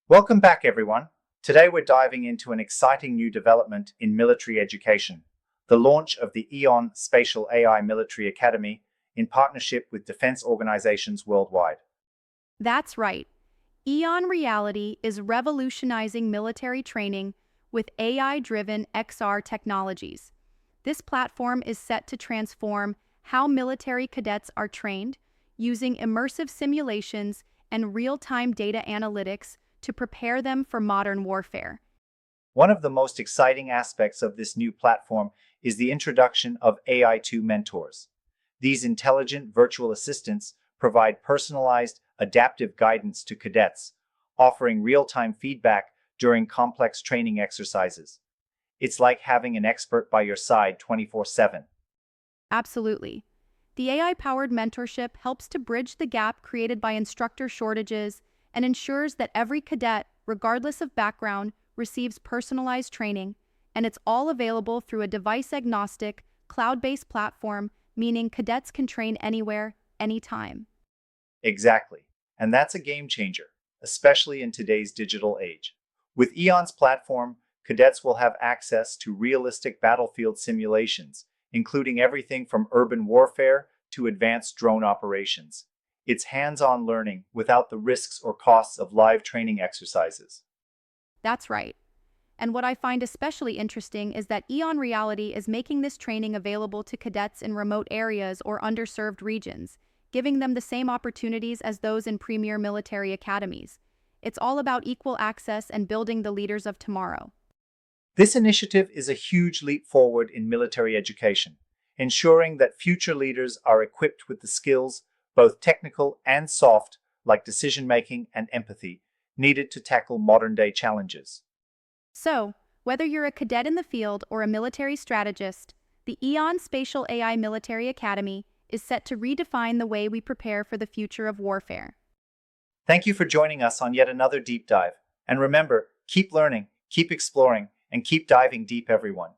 Welcome back, everyone. Today we're diving into an exciting new development in military education, the launch of the EON Spatial AI Military Academy in partnership with defense organizations worldwide. That's right. EON Reality is revolutionizing military training with AI-driven XR technologies. This platform is set to transform how military cadets are trained using immersive simulations and real-time data analytics to prepare them for modern warfare. One of the most exciting aspects of this new platform is the introduction of AI-2 mentors. These intelligent virtual assistants provide personalized, adaptive guidance to cadets, offering real-time feedback during complex training exercises. It's like having an expert by your side 24/7. Absolutely. The AI-powered mentorship helps to bridge the gap created by instructor shortages and ensures that every cadet, regardless of background, receives personalized training, and it's all available through a device-agnostic, cloud-based platform, meaning cadets can train anywhere, anytime. Exactly. And that's a game changer, especially in today's digital age. With EON's platform, cadets will have access to realistic battlefield simulations, including everything from urban warfare to advanced drone operations. It's hands-on learning without the risks or costs of live training exercises. That's right. And what I find especially interesting is that EON Reality is making this training available to cadets in remote areas or underserved regions, giving them the same opportunities as those in premier military academies. It's all about equal access and building the leaders of tomorrow. This initiative is a huge leap forward in military education, ensuring that future leaders are equipped with the skills, both technical and soft, like decision-making and empathy, needed to tackle modern-day challenges. So, whether you're a cadet in the field or a military strategist, the EON Spatial AI Military Academy is set to redefine the way we prepare for the future of warfare. Thank you for joining us on yet another deep dive. And remember, keep learning, keep exploring, and keep diving deep, everyone.